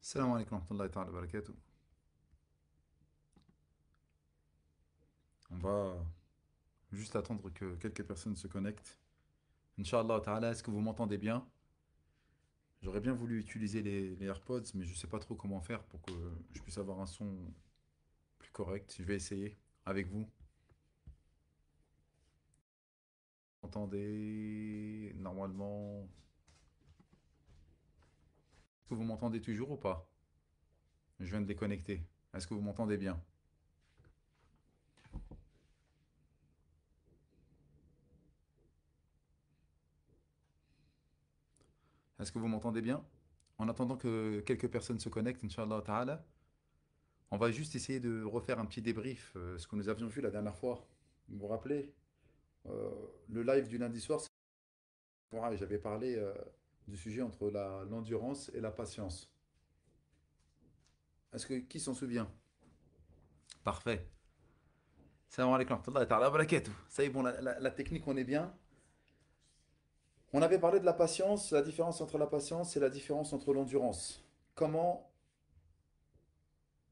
Salam alaikum wa rahmatullahi ta'ala wa barakatuh. On va juste attendre que quelques personnes se connectent. Inch'Allah ta'ala, est-ce que vous m'entendez bien? J'aurais bien voulu utiliser les AirPods, mais je ne sais pas trop comment faire pour que je puisse avoir un son plus correct. Je vais essayer avec vous. Vous m'entendez normalement? Est-ce que vous m'entendez toujours ou pas? Je viens de déconnecter. Est-ce que vous m'entendez bien? Est-ce que vous m'entendez bien? En attendant que quelques personnes se connectent, Inch'Allah ta'ala, on va juste essayer de refaire un petit débrief, ce que nous avions vu la dernière fois. Vous vous rappelez? Euh, le live du lundi soir, ouais, j'avais parlé du sujet entre l'endurance et la patience. Est-ce que qui s'en souvient? Parfait. Salam alaikum wa rahmatullahi ta'ala wa barakatuh. Ça y est, bon, la technique, on est bien. On avait parlé de la patience, la différence entre la patience et la différence entre l'endurance. Comment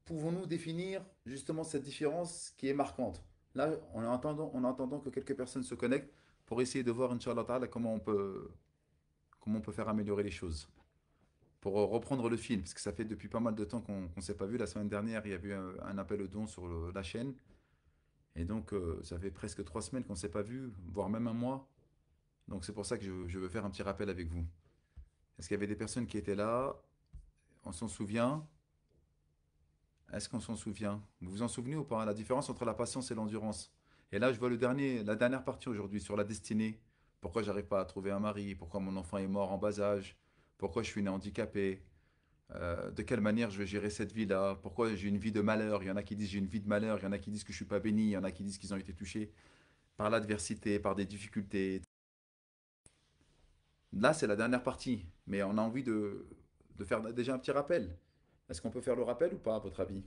pouvons-nous définir justement cette différence qui est marquante? Là, en attendant que quelques personnes se connectent pour essayer de voir, Inch'Allah ta'ala, comment on peut faire améliorer les choses. Pour reprendre le film, parce que ça fait depuis pas mal de temps qu'on ne s'est pas vu. La semaine dernière, il y a eu un appel au don sur la chaîne. Et donc, ça fait presque 3 semaines qu'on ne s'est pas vu, voire même un mois. Donc, c'est pour ça que je veux faire un petit rappel avec vous. Est-ce qu'il y avait des personnes qui étaient là? On s'en souvient? Est-ce qu'on s'en souvient? Vous vous en souvenez ou pas? La différence entre la patience et l'endurance. Et là, je vois la dernière partie aujourd'hui sur la destinée. Pourquoi j'arrive pas à trouver un mari? Pourquoi mon enfant est mort en bas âge? Pourquoi je suis né handicapé? De quelle manière je vais gérer cette vie-là? Pourquoi j'ai une vie de malheur? Il y en a qui disent j'ai une vie de malheur, il y en a qui disent que je suis pas béni, il y en a qui disent qu'ils ont été touchés par l'adversité, par des difficultés. Là, c'est la dernière partie, mais on a envie de faire déjà un petit rappel. Est-ce qu'on peut faire le rappel ou pas, à votre avis?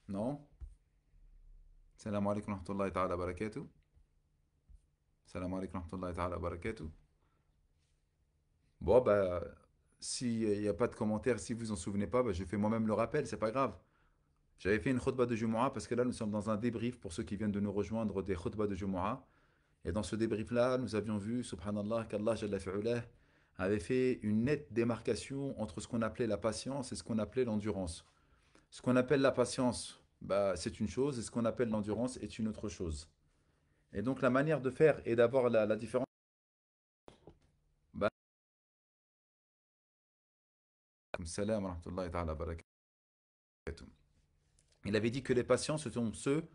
Non? Salam alaikum wa rahmatullahi ta'ala wa barakatuh. Salam alaikum wa rahmatullahi ta'ala wa barakatuh. Bon, bah, s'il n'y a pas de commentaires, si vous en souvenez pas, bah, je fais moi-même le rappel, c'est pas grave. J'avais fait une khutbah de Jumu'ah parce que là, nous sommes dans un débrief pour ceux qui viennent de nous rejoindre des khutbahs de Jumu'ah. Et dans ce débrief-là, nous avions vu, subhanallah, qu'Allah Jalla fi'ulah avait fait une nette démarcation entre ce qu'on appelait la patience et ce qu'on appelait l'endurance. Ce qu'on appelle la patience, bah, c'est une chose, et ce qu'on appelle l'endurance est une autre chose. Et donc, la manière de faire et d'avoir la différence. Bah, salam wa rahmatullahi ta'ala wa barakatuh. Il avait dit que les patients, ce sont ceux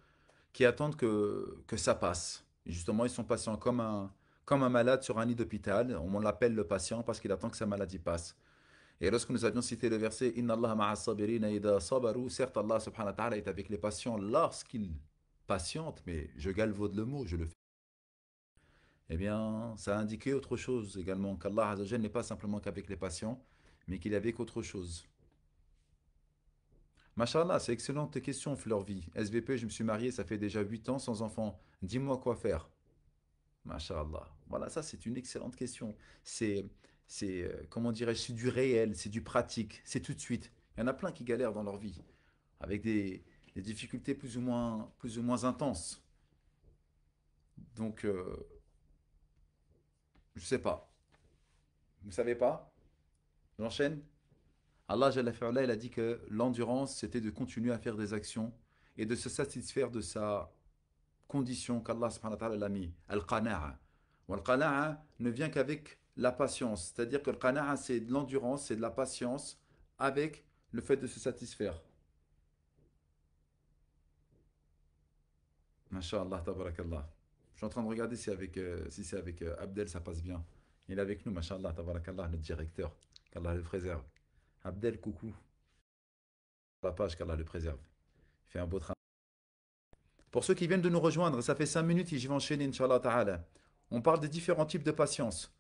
qui attendent que ça passe. Et justement, ils sont patients comme un malade sur un lit d'hôpital. On l'appelle le patient parce qu'il attend que sa maladie passe. Et lorsque nous avions cité le verset Inna Allah ma'a sabirina ida sabaru, certes Allah subhanahu wa ta'ala est avec les patients lorsqu'ils patientent, mais je galvaude le mot, je le fais. Eh bien, ça a indiqué autre chose également, qu'Allah Azzawajal n'est pas simplement qu'avec les patients, mais qu'il est avec autre chose. Machallah, c'est excellente question, Fleurvie. SVP, je me suis marié, ça fait déjà 8 ans sans enfant. Dis-moi quoi faire. Masha'Allah. Voilà, ça c'est une excellente question. C'est, comment dirais-je, c'est du réel, c'est du pratique, c'est tout de suite. Il y en a plein qui galèrent dans leur vie, avec des difficultés plus ou moins intenses. Donc, je sais pas. Vous savez pas? J'enchaîne. Allah Jalla fi'ala, il a dit que l'endurance, c'était de continuer à faire des actions et de se satisfaire de sa condition qu'Allah subhanahu wa ta'ala l'a mis. Al-qana'a. Al-qana'a ne vient qu'avec la patience. C'est-à-dire que le qana'a, c'est de l'endurance, c'est de la patience avec le fait de se satisfaire. Masha'Allah, tabarakallah. Je suis en train de regarder si c'est avec Abdel, ça passe bien. Il est avec nous, Masha'Allah, tabarakallah, notre directeur. Qu'Allah le préserve. Abdel, coucou. La page, qu'Allah le préserve. Il fait un beau travail. Pour ceux qui viennent de nous rejoindre, ça fait 5 minutes et j'y vais enchaîner, Inch'Allah ta'ala. On parle des différents types de patience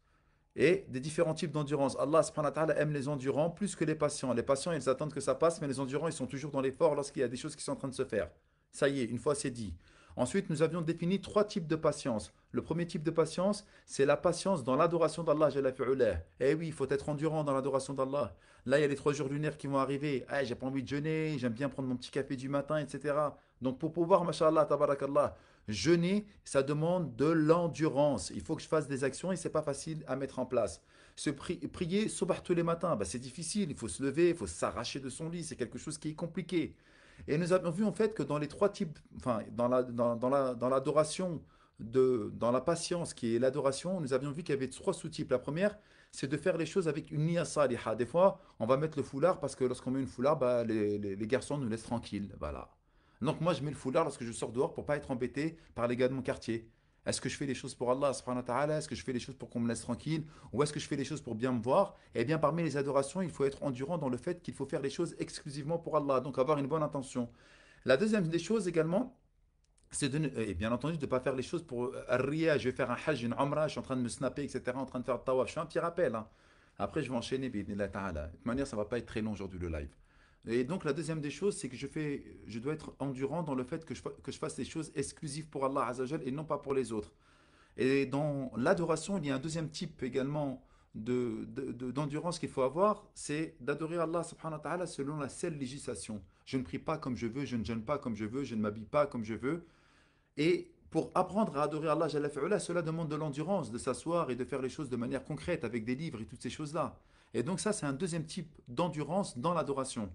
et des différents types d'endurance. Allah subhanahu wa ta'ala aime les endurants plus que les patients. Les patients, ils attendent que ça passe, mais les endurants, ils sont toujours dans l'effort lorsqu'il y a des choses qui sont en train de se faire. Ça y est, une fois c'est dit. Ensuite, nous avions défini trois types de patience. Le premier type de patience, c'est la patience dans l'adoration d'Allah Jalla fi'ala. Eh oui, il faut être endurant dans l'adoration d'Allah. Là, il y a les 3 jours lunaires qui vont arriver. Eh, j'ai pas envie de jeûner, j'aime bien prendre mon petit café du matin, etc. Donc, pour pouvoir, mashallah, tabarakallah, jeûner, ça demande de l'endurance. Il faut que je fasse des actions et c'est pas facile à mettre en place. Prier subah tous les matins, bah, c'est difficile. Il faut se lever, il faut s'arracher de son lit. C'est quelque chose qui est compliqué. Et nous avons vu en fait que dans les trois types, enfin dans l'adoration, dans la patience qui est l'adoration, nous avions vu qu'il y avait trois sous-types. La première, c'est de faire les choses avec une niya saliha. Des fois, on va mettre le foulard parce que lorsqu'on met une foulard, bah, les garçons nous laissent tranquilles. Voilà. Donc moi, je mets le foulard lorsque je sors dehors pour pas être embêté par les gars de mon quartier. Est-ce que je fais les choses pour Allah subhanahu wa ta'ala? Est-ce que je fais les choses pour qu'on me laisse tranquille? Ou est-ce que je fais les choses pour bien me voir? Eh bien, parmi les adorations, il faut être endurant dans le fait qu'il faut faire les choses exclusivement pour Allah, donc avoir une bonne intention. La deuxième des choses également, c'est et bien entendu de ne pas faire les choses pour riya, je vais faire un hajj, une umrah, je suis en train de me snapper, etc., en train de faire le tawaf. Je fais un petit rappel, hein. Après, je vais enchaîner, bi'idhnillah ta'ala. De toute manière, ça ne va pas être très long aujourd'hui le live. Et donc, la deuxième des choses, c'est que je dois être endurant dans le fait que je fasse les choses exclusives pour Allah Azzawajal et non pas pour les autres. Et dans l'adoration, il y a un deuxième type également d'endurance qu'il faut avoir, c'est d'adorer Allah subhanahu wa ta'ala selon la seule législation. Je ne prie pas comme je veux, je ne jeûne pas comme je veux, je ne m'habille pas comme je veux. Et pour apprendre à adorer Allah Jalla fi'ala, cela demande de l'endurance, de s'asseoir et de faire les choses de manière concrète avec des livres et toutes ces choses-là. Et donc ça, c'est un deuxième type d'endurance dans l'adoration.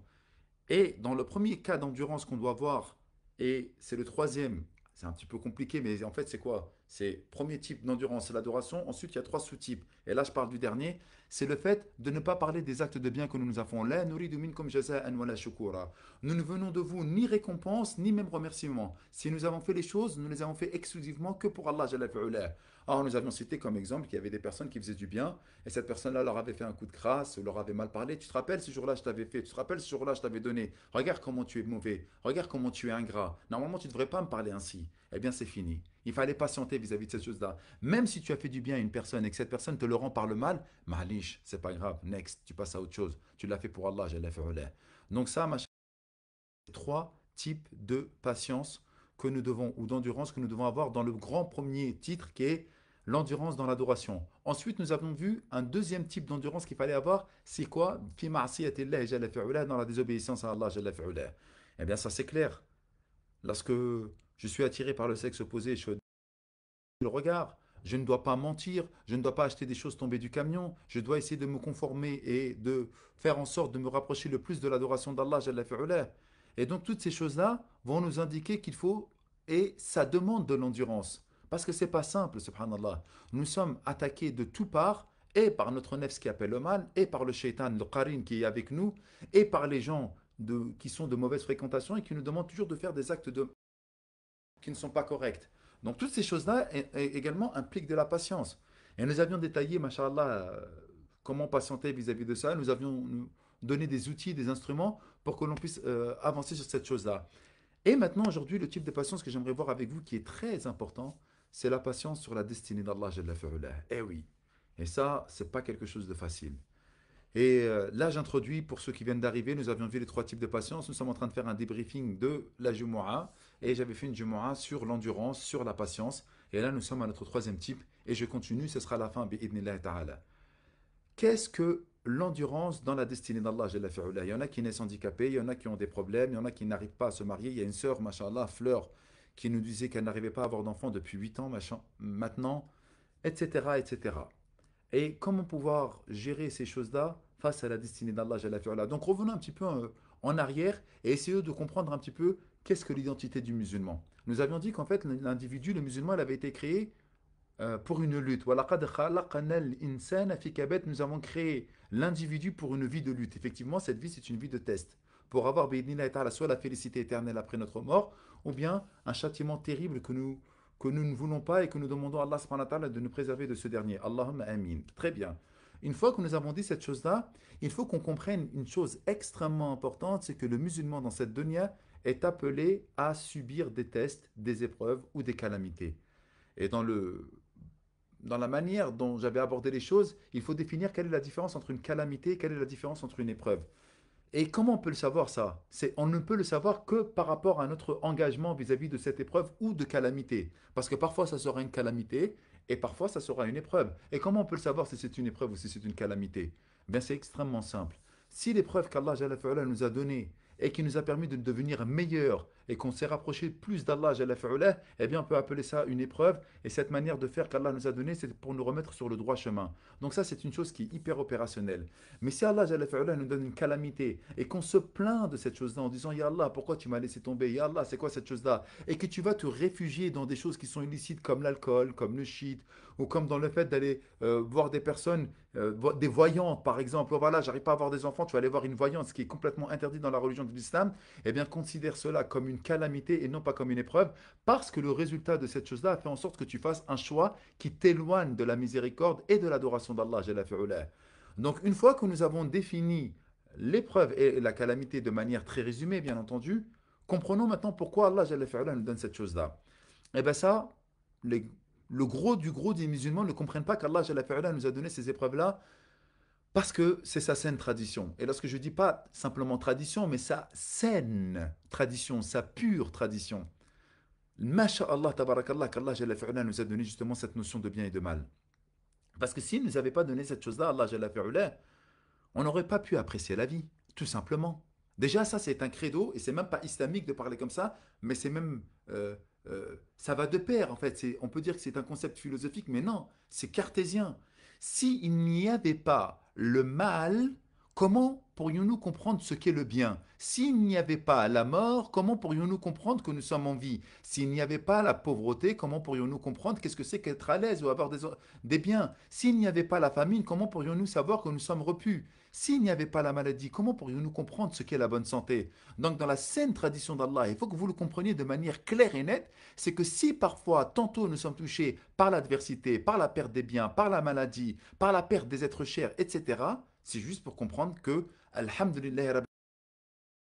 Et dans le premier cas d'endurance qu'on doit voir, et c'est le troisième, c'est un petit peu compliqué, mais en fait c'est quoi? C'est premier type d'endurance, c'est l'adoration. Ensuite, il y a trois sous-types. Et là, je parle du dernier. C'est le fait de ne pas parler des actes de bien que nous nous avons. La nuridu minkum jaza'an wala shukura. Nous ne venons de vous ni récompense, ni même remerciement. Si nous avons fait les choses, nous les avons fait exclusivement que pour Allah Jalla fi'ala. Alors, nous avions cité comme exemple qu'il y avait des personnes qui faisaient du bien, et cette personne-là leur avait fait un coup de grâce, leur avait mal parlé. Tu te rappelles ce jour-là, je t'avais fait, tu te rappelles ce jour-là, je t'avais donné. Regarde comment tu es mauvais, regarde comment tu es ingrat. Normalement, tu ne devrais pas me parler ainsi. Eh bien, c'est fini. Il fallait patienter vis-à-vis de cette chose-là. Même si tu as fait du bien à une personne et que cette personne te le rend par le mal, malish, c'est pas grave. Next, tu passes à autre chose. Tu l'as fait pour Allah, j'ai fait. Donc ça, machin, trois types de patience que nous devons, ou d'endurance que nous devons avoir dans le grand premier titre qui est l'endurance dans l'adoration. Ensuite, nous avons vu un deuxième type d'endurance qu'il fallait avoir, c'est quoi? Fi ma'siyatillahi jalla fi'ula, dans la désobéissance à Allah jalla fi'ula. Eh bien, ça c'est clair. Lorsque je suis attiré par le sexe opposé, je le regard. Je ne dois pas mentir, je ne dois pas acheter des choses tombées du camion, je dois essayer de me conformer et de faire en sorte de me rapprocher le plus de l'adoration d'Allah Jalla fi'ula. Et donc toutes ces choses-là vont nous indiquer qu'il faut, et ça demande de l'endurance. Parce que c'est pas simple, subhanallah. Nous sommes attaqués de toutes parts, et par notre nefs qui appelle le mal, et par le shaitan, le qarin qui est avec nous, et par les gens qui sont de mauvaise fréquentation et qui nous demandent toujours de faire des actes qui ne sont pas correctes. Donc toutes ces choses-là également impliquent de la patience. Et nous avions détaillé, machallah, comment patienter vis-à-vis de ça. Nous avions donné des outils, des instruments pour que l'on puisse avancer sur cette chose-là. Et maintenant, aujourd'hui, le type de patience que j'aimerais voir avec vous qui est très important, c'est la patience sur la destinée d'Allah Jalla fi'ala. Eh oui. Et ça, c'est pas quelque chose de facile. Et là, j'introduis, pour ceux qui viennent d'arriver, nous avions vu les trois types de patience. Nous sommes en train de faire un débriefing de la Jumu'ah. Et j'avais fait une Jumu'ah sur l'endurance, sur la patience. Et là, nous sommes à notre troisième type. Et je continue, ce sera la fin, bi'idhnillah ta'ala. Qu'est-ce que l'endurance dans la destinée d'Allah Jalla fi'ala? Il y en a qui naissent handicapés, il y en a qui ont des problèmes, il y en a qui n'arrivent pas à se marier. Il y a une sœur, machallah, Fleur, qui nous disait qu'elle n'arrivait pas à avoir d'enfant depuis 8 ans maintenant, etc., etc. Et comment pouvoir gérer ces choses-là face à la destinée d'Allah Jalla fi'ala. Donc revenons un petit peu en arrière et essayons de comprendre un petit peu qu'est-ce que l'identité du musulman. Nous avions dit qu'en fait l'individu, le musulman, il avait été créé pour une lutte. وَلَقَدْ خَلَقْنَا الْإِنسَانَ فِي كَبَدٍ. Nous avons créé l'individu pour une vie de lutte. Effectivement, cette vie, c'est une vie de test. Pour avoir soit la félicité éternelle après notre mort, ou bien un châtiment terrible que nous ne voulons pas et que nous demandons à Allah subhanahu wa ta'ala de nous préserver de ce dernier. Allahumma amin. Très bien. Une fois que nous avons dit cette chose-là, il faut qu'on comprenne une chose extrêmement importante, c'est que le musulman dans cette dunya est appelé à subir des tests, des épreuves ou des calamités. Et dans la manière dont j'avais abordé les choses, il faut définir quelle est la différence entre une calamité et quelle est la différence entre une épreuve. Et comment on peut le savoir ça? On ne peut le savoir que par rapport à notre engagement vis-à-vis de cette épreuve ou de calamité. Parce que parfois ça sera une calamité et parfois ça sera une épreuve. Et comment on peut le savoir si c'est une épreuve ou si c'est une calamité? Bien, c'est extrêmement simple. Si l'épreuve qu'Allah Jalla fi'ala nous a donnée et qui nous a permis de devenir meilleurs et qu'on s'est rapproché plus d'Allah Jalla fi'ala, eh bien on peut appeler ça une épreuve. Et cette manière de faire qu'Allah nous a donnée, c'est pour nous remettre sur le droit chemin. Donc ça, c'est une chose qui est hyper opérationnelle. Mais si Allah Jalla fi'ala, nous donne une calamité et qu'on se plaint de cette chose-là en disant Ya Allah, pourquoi tu m'as laissé tomber? Ya Allah, c'est quoi cette chose-là? Et que tu vas te réfugier dans des choses qui sont illicites comme l'alcool, comme le shit, ou comme dans le fait d'aller voir des personnes, des voyantes par exemple. Oh, voilà, j'arrive pas à avoir des enfants, tu vas aller voir une voyante, ce qui est complètement interdit dans la religion de l'islam. Eh bien, considère cela comme une calamité et non pas comme une épreuve, parce que le résultat de cette chose-là a fait en sorte que tu fasses un choix qui t'éloigne de la miséricorde et de l'adoration d'Allah Jalla fi'ala. Donc, une fois que nous avons défini l'épreuve et la calamité de manière très résumée, bien entendu, comprenons maintenant pourquoi Allah Jalla fi'ala, nous donne cette chose-là. Et bien ça, les- le gros des musulmans ne comprennent pas qu'Allah Jalla fi'ala, nous a donné ces épreuves-là parce que c'est sa saine tradition. Et lorsque je dis pas simplement tradition, mais sa saine tradition, sa pure tradition. Masha'Allah, tabarakallah, qu'Allah Jalla fi'ala, nous a donné justement cette notion de bien et de mal. Parce que s'il ne nous avait pas donné cette chose-là, Allah Jalla fi'ala, on n'aurait pas pu apprécier la vie, tout simplement. Déjà, ça, c'est un credo, et c'est même pas islamique de parler comme ça, mais c'est même... ça va de pair, en fait. On peut dire que c'est un concept philosophique, mais non, c'est cartésien. S'il n'y avait pas le mal, comment pourrions-nous comprendre ce qu'est le bien? S'il n'y avait pas la mort, comment pourrions-nous comprendre que nous sommes en vie? S'il n'y avait pas la pauvreté, comment pourrions-nous comprendre qu'est-ce que c'est qu'être à l'aise ou avoir des biens? S'il n'y avait pas la famine, comment pourrions-nous savoir que nous sommes repus? S'il n'y avait pas la maladie, comment pourrions-nous comprendre ce qu'est la bonne santé? Donc, dans la saine tradition d'Allah, il faut que vous le compreniez de manière claire et nette, c'est que si parfois, tantôt, nous sommes touchés par l'adversité, par la perte des biens, par la maladie, par la perte des êtres chers, etc., c'est juste pour comprendre que, Alhamdulillah,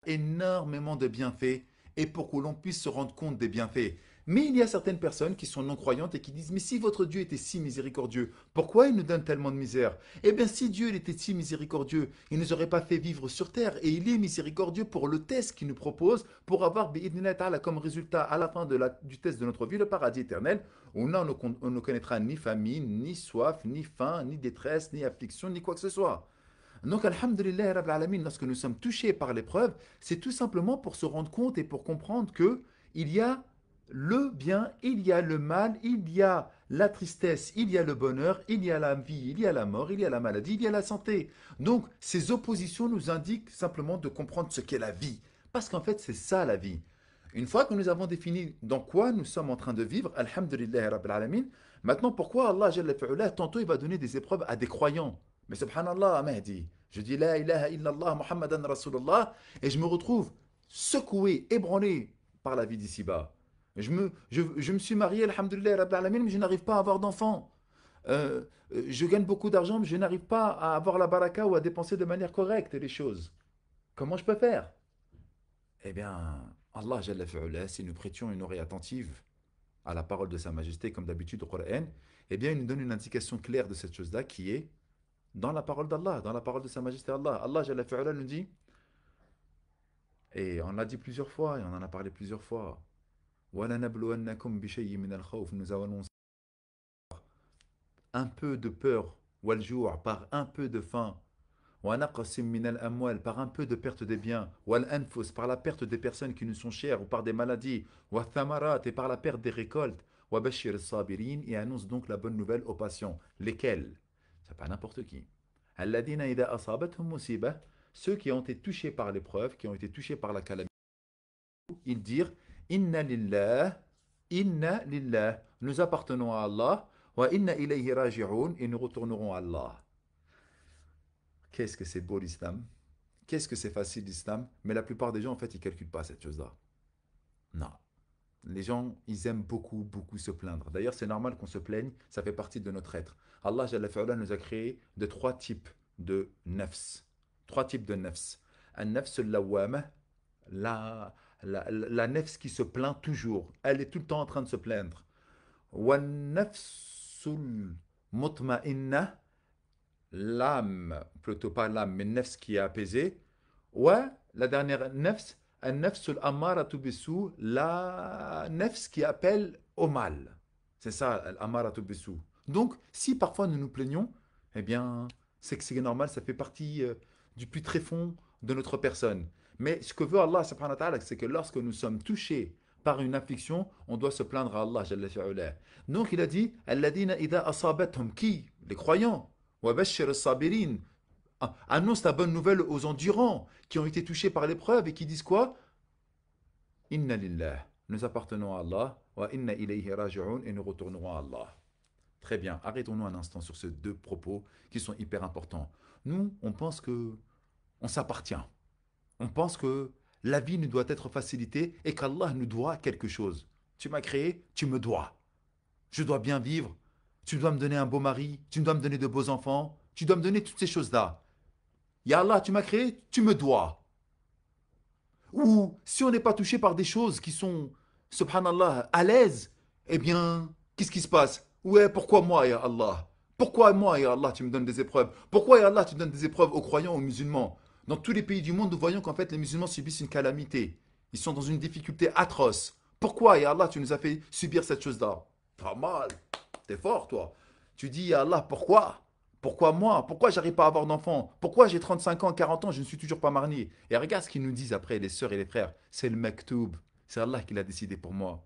énormément de bienfaits et pour que l'on puisse se rendre compte des bienfaits. Mais il y a certaines personnes qui sont non-croyantes et qui disent, mais si votre Dieu était si miséricordieux, pourquoi il nous donne tellement de misère? Eh bien, si Dieu était si miséricordieux, il ne nous aurait pas fait vivre sur terre. Et il est miséricordieux pour le test qu'il nous propose, pour avoir comme résultat à la fin du test de notre vie le paradis éternel, où là on ne connaîtra ni famine, ni soif, ni faim, ni détresse, ni affliction, ni quoi que ce soit. Donc, Alhamdulillah, Rabbil Alamin, lorsque nous sommes touchés par l'épreuve, c'est tout simplement pour se rendre compte et pour comprendre que il y a le bien, il y a le mal, il y a la tristesse, il y a le bonheur, il y a la vie, il y a la mort, il y a la maladie, il y a la santé. Donc, ces oppositions nous indiquent simplement de comprendre ce qu'est la vie. Parce qu'en fait, c'est ça la vie. Une fois que nous avons défini dans quoi nous sommes en train de vivre, Alhamdulillah, Rabbil Alamin, maintenant pourquoi Allah, Jalla fi'ala, tantôt il va donner des épreuves à des croyants? Mais subhanallah, Mahdi, je dis la ilaha illallah Muhammadan Rasulullah et je me retrouve secoué, ébranlé par la vie d'ici-bas. Je me suis marié, alhamdoulilah, rabbil alamin, mais je n'arrive pas à avoir d'enfants. Je gagne beaucoup d'argent, mais je n'arrive pas à avoir la baraka ou à dépenser de manière correcte les choses. Comment je peux faire? Eh bien, Allah Jalla fi'ala, si nous prêtions une oreille attentive à la parole de Sa Majesté, comme d'habitude au Coran, eh bien, il nous donne une indication claire de cette chose-là qui est dans la parole d'Allah, dans la parole de Sa Majesté Allah. Allah Jalla fi'ala nous dit, et on l'a dit plusieurs fois, et on en a parlé plusieurs fois, وَلَنَبْلُوَنَّكُمْ بِشَيْءٍ مِنَ الْخَوْفِ. Nous allons un peu de peur, وَالْجُوعَ, par un peu de faim, وَنَقْصٍ مِنَ الْأَمْوَالِ, par un peu de perte des biens, وَالْأَنفُسِ, par la perte des personnes qui nous sont chères, ou par des maladies, وَالثَّمَرَاتِ, et par la perte des récoltes, وَبَشِّرِ الصَّابِرِينَ, et annonce donc la bonne nouvelle aux patients. Lesquels? C'est pas n'importe qui. الَّذِينَ إِذَا أَصَابَتْهُمْ مُصِيبَةٌ, ceux qui ont été touchés par l'épreuve, qui ont été touchés par la calamité, ils dirent Inna lillah, Inna lillah, nous appartenons à Allah, wa inna ilayhi raji'un, et nous retournerons à Allah. Qu'est-ce que c'est beau l'islam? Qu'est-ce que c'est facile l'islam? Mais la plupart des gens, en fait, ils ne calculent pas cette chose-là. Non. Les gens, ils aiment beaucoup, beaucoup se plaindre. D'ailleurs, c'est normal qu'on se plaigne, ça fait partie de notre être. Allah Jalla fi'ala, nous a créé de trois types de nafs. Trois types de nafs. Un nafs al-lawwama, la, la nefs qui se plaint toujours. Elle est tout le temps en train de se plaindre. Nafsul mutma'inna, l'âme, plutôt pas l'âme, mais nefs qui est apaisée. Ouais, la dernière nefs, un nefs al-ammaratu bisu, la nefs qui appelle au mal. C'est ça, al-ammaratu bisu. Donc, si parfois nous nous plaignons, eh bien, c'est que c'est normal, ça fait partie du plus tréfonds de notre personne. Mais ce que veut Allah, subhanahu wa ta'ala, c'est que lorsque nous sommes touchés par une affliction, on doit se plaindre à Allah, jalla fi'ala. Donc, il a dit, alladina idha asabathum, qui? Les croyants. Wa bashir as-sabirin, annonce la bonne nouvelle aux endurants qui ont été touchés par l'épreuve et qui disent quoi? Inna lillah, nous appartenons à Allah, wa inna ilayhi raji'un, et nous retournerons à Allah. Très bien, arrêtons-nous un instant sur ces deux propos qui sont hyper importants. Nous, on pense que on s'appartient. On pense que la vie nous doit être facilitée et qu'Allah nous doit quelque chose. Tu m'as créé, tu me dois. Je dois bien vivre, tu dois me donner un beau mari, tu dois me donner de beaux enfants, tu dois me donner toutes ces choses-là. Ya Allah, tu m'as créé, tu me dois. Ou si on n'est pas touché par des choses qui sont, subhanallah, à l'aise, eh bien, qu'est-ce qui se passe? Ouais, pourquoi moi, ya Allah? Pourquoi moi, ya Allah, tu me donnes des épreuves? Pourquoi, ya Allah, tu donnes des épreuves aux croyants, aux musulmans? Dans tous les pays du monde, nous voyons qu'en fait, les musulmans subissent une calamité. Ils sont dans une difficulté atroce. Pourquoi, ya Allah, tu nous as fait subir cette chose-là? Pas mal. T'es fort, toi. Tu dis, ya Allah, pourquoi? Pourquoi moi? Pourquoi j'arrive pas à avoir d'enfant? Pourquoi j'ai 35 ans, 40 ans, je ne suis toujours pas marié? Et regarde ce qu'ils nous disent après, les sœurs et les frères. C'est le maktoub. C'est Allah qui l'a décidé pour moi.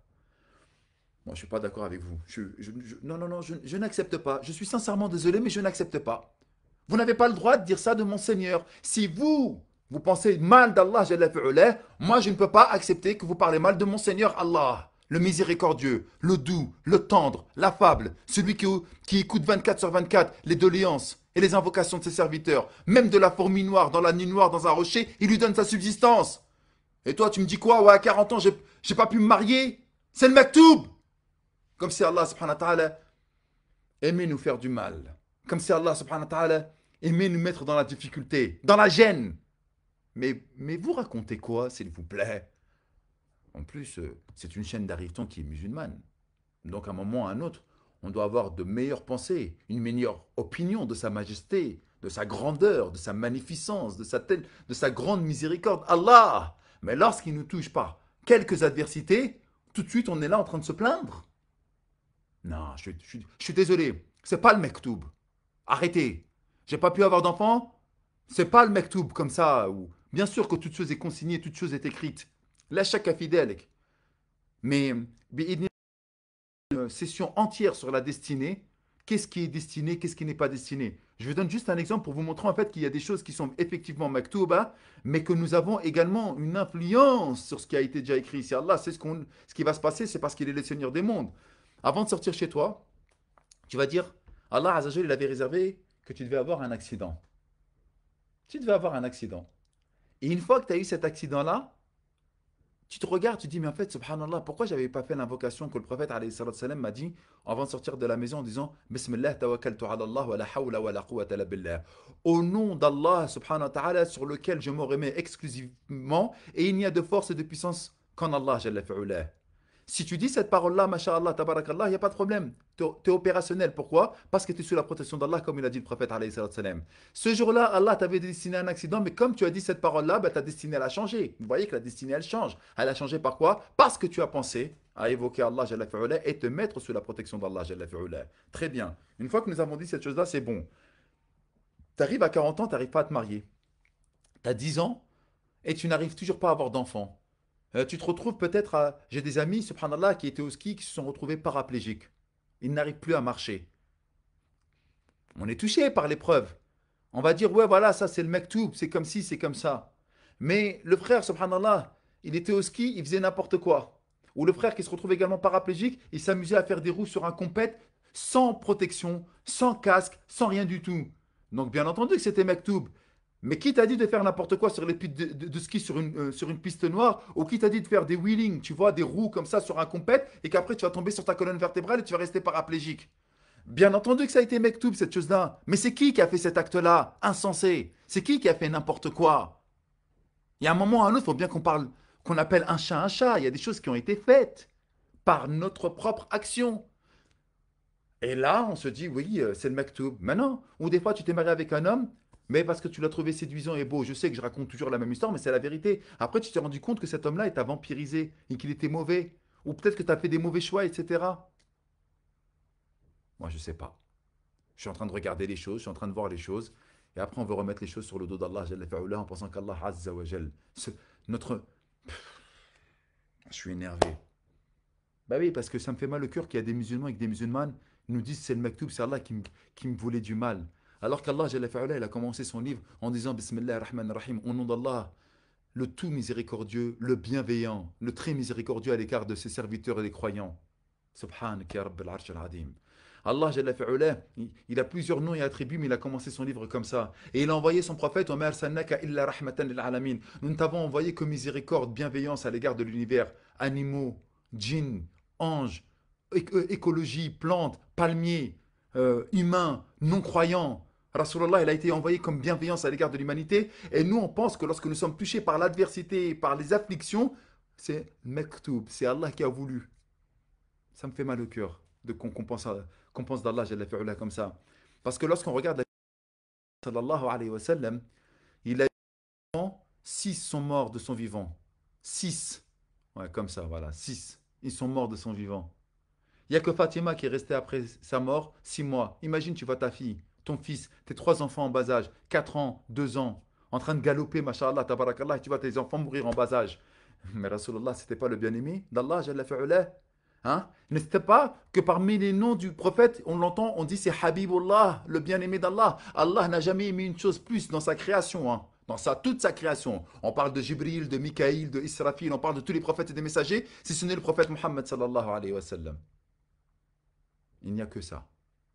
Moi, je ne suis pas d'accord avec vous. Non, non, non, je n'accepte pas. Je suis sincèrement désolé, mais je n'accepte pas. Vous n'avez pas le droit de dire ça de mon Seigneur. Si vous pensez mal d'Allah, moi, je ne peux pas accepter que vous parlez mal de mon Seigneur Allah. Le miséricordieux, le doux, le tendre, l'affable, celui qui écoute 24 sur 24 les doléances et les invocations de ses serviteurs. Même de la fourmi noire dans la nuit noire dans un rocher, il lui donne sa subsistance. Et toi, tu me dis quoi? Ouais, à 40 ans, j'ai pas pu me marier. C'est le maktoub. Comme si Allah subhanahu wa ta'ala aimait nous faire du mal. Comme si Allah subhanahu wa ta'ala aimait nous mettre dans la difficulté, dans la gêne. Mais vous racontez quoi, s'il vous plaît? En plus, c'est une chaîne d'Arifton qui est musulmane. Donc, à un moment ou à un autre, on doit avoir de meilleures pensées, une meilleure opinion de sa majesté, de sa grandeur, de sa magnificence, de sa grande miséricorde. Allah! Mais lorsqu'il nous touche par quelques adversités, tout de suite, on est là en train de se plaindre. Non, je suis désolé. C'est pas le mektoub. Arrêtez. J'ai pas pu avoir d'enfant. C'est pas le mektoub comme ça. Bien sûr que toute chose est consignée, toute chose est écrite. Là, chaque fidèle. Mais une session entière sur la destinée. Qu'est-ce qui est destiné, qu'est-ce qui n'est pas destiné. Je vous donne juste un exemple pour vous montrer en fait qu'il y a des choses qui sont effectivement maktouba, mais que nous avons également une influence sur ce qui a été déjà écrit ici. Allah, c'est ce qui va se passer, c'est parce qu'il est le Seigneur des mondes. Avant de sortir chez toi, tu vas dire, Allah Azzawajal, il avait réservé que tu devais avoir un accident. Tu devais avoir un accident. Et une fois que tu as eu cet accident-là, tu te regardes, tu te dis, mais en fait, subhanallah, pourquoi j'avais pas fait l'invocation que le prophète alayhi salatu salam m'a dit avant de sortir de la maison en disant, Bismillah tawakkaltu ala Allah wa la hawla wa la quwwata illa billah. Au nom d'Allah, subhanahu wa ta'ala, sur lequel je me remets exclusivement, et il n'y a de force et de puissance qu'en Allah, jalla fi'ulah. Si tu dis cette parole-là, masha'Allah, tabarakallah, il n'y a pas de problème. Tu es opérationnel. Pourquoi? Parce que tu es sous la protection d'Allah, comme il a dit le prophète, alayhi salatu salam. Ce jour-là, Allah t'avait destiné un accident, mais comme tu as dit cette parole-là, bah, ta destinée, elle a changé. Vous voyez que la destinée, elle change. Elle a changé par quoi? Parce que tu as pensé à évoquer Allah, jalla fi'ulah, et te mettre sous la protection d'Allah, jalla fi'ulah. Très bien. Une fois que nous avons dit cette chose-là, c'est bon. Tu arrives à 40 ans, tu n'arrives pas à te marier. Tu as 10 ans, et tu n'arrives toujours pas à avoir d'enfant. Tu te retrouves peut-être à... J'ai des amis, subhanallah, qui étaient au ski, qui se sont retrouvés paraplégiques. Ils n'arrivent plus à marcher. On est touché par l'épreuve. On va dire, ouais, voilà, ça c'est le mektoub, c'est comme ci, c'est comme ça. Mais le frère, subhanallah, il était au ski, il faisait n'importe quoi. Ou le frère qui se retrouve également paraplégique, il s'amusait à faire des roues sur un compète sans protection, sans casque, sans rien du tout. Donc bien entendu que c'était mektoub. Mais qui t'a dit de faire n'importe quoi sur les pistes de ski sur une piste noire, ou qui t'a dit de faire des wheelings, tu vois, des roues comme ça sur un compète, et qu'après tu vas tomber sur ta colonne vertébrale et tu vas rester paraplégique? Bien entendu que ça a été mektoub, cette chose-là. Mais c'est qui a fait cet acte-là? Insensé. C'est qui a fait n'importe quoi? Il y a un moment ou un autre, il faut bien qu'on parle, qu'on appelle un chat un chat. Il y a des choses qui ont été faites par notre propre action. Et là, on se dit, oui, c'est le mektoub. Mais non. Ou des fois, tu t'es marié avec un homme, Mais parce que tu l'as trouvé séduisant et beau. Je sais que je raconte toujours la même histoire, mais c'est la vérité. Après, tu t'es rendu compte que cet homme-là, il t'a vampirisé et qu'il était mauvais. Ou peut-être que tu as fait des mauvais choix, etc. Moi, je sais pas. Je suis en train de regarder les choses, je suis en train de voir les choses. Et après, on veut remettre les choses sur le dos d'Allah Jalla fi'oula, en pensant qu'Allah Azza wa Jal. Notre. Je suis énervé. Bah oui, parce que ça me fait mal au cœur qu'il y a des musulmans et que des musulmanes nous disent c'est le maktoub, c'est Allah qui me voulait du mal. Alors qu'Allah Jalla fi'oula, il a commencé son livre en disant Bismillah ar-Rahman ar-Rahim, au nom d'Allah, le tout miséricordieux, le bienveillant, le très miséricordieux à l'égard de ses serviteurs et des croyants. Subhanak ya Rabb al-Arsh al-Azim. Allah Jalla fi'ala, il a plusieurs noms et attributs, mais il a commencé son livre comme ça. Et il a envoyé son prophète, Wa ma arsalnaka illa rahmatan lil alamin. Nous ne t'avons envoyé que miséricorde, bienveillance à l'égard de l'univers. Animaux, djinns, anges, écologie, plantes, palmiers, humains, non-croyants. Rasulallah, il a été envoyé comme bienveillance à l'égard de l'humanité. Et nous, on pense que lorsque nous sommes touchés par l'adversité, par les afflictions, c'est Mektoub, c'est Allah qui a voulu. Ça me fait mal au cœur de qu'on pense d'Allah Jalla fi'ala comme ça. Parce que lorsqu'on regarde la sallallahu alayhi wa sallam, il a 6 sont morts de son vivant. 6. Ouais, comme ça, voilà. 6. Ils sont morts de son vivant. Il n'y a que Fatima qui est restée après sa mort 6 mois. Imagine, tu vois ta fille, ton fils, tes 3 enfants en bas âge, 4 ans, 2 ans, en train de galoper, mashallah, tabarakallah, et tu vois tes enfants mourir en bas âge. Mais Rasulullah, c'était pas le bien-aimé d'Allah, Jalla fi'ala. Hein? N'est-ce pas que parmi les noms du prophète, on l'entend, on dit c'est Habibullah, le bien-aimé d'Allah. Allah n'a jamais aimé une chose plus dans sa création, hein, dans toute sa création. On parle de Jibril, de Mikaïl, de Israfil, on parle de tous les prophètes et des messagers, si ce n'est le prophète Muhammad sallallahu alayhi wa sallam. Il n'y a que ça.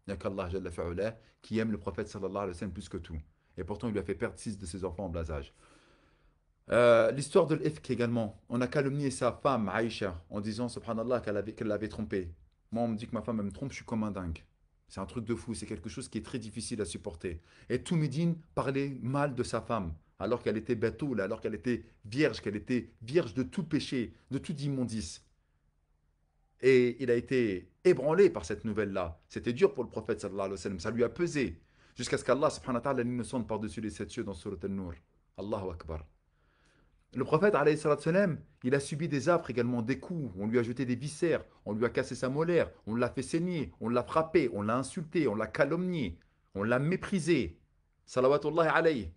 Il n'y a qu'Allah Jalla fi'ala qui aime le prophète sallallahu alayhi wa sallam plus que tout. Et pourtant, il lui a fait perdre 6 de ses enfants en bas âge. L'histoire de l'Ifk également. On a calomnié sa femme, Aïcha, en disant, subhanallah, qu'elle l'avait trompé. Moi, on me dit que ma femme elle me trompe, je suis comme un dingue. C'est un truc de fou, c'est quelque chose qui est très difficile à supporter. Et tout Médine parlait mal de sa femme, alors qu'elle était batoul, alors qu'elle était vierge de tout péché, de toute immondice. Et il a été ébranlé par cette nouvelle-là. C'était dur pour le prophète, sallallahu alayhi wa sallam. Ça lui a pesé. Jusqu'à ce qu'Allah, subhanahu wa ta'ala, l'innocente par-dessus les 7 cieux dans Surat An-Nur. Allahu Akbar. Le prophète, alayhi salatu salam, il a subi des affres également, des coups. On lui a jeté des viscères, on lui a cassé sa molaire, on l'a fait saigner, on l'a frappé, on l'a insulté, on l'a calomnié, on l'a méprisé. Salawatullahi alayhi.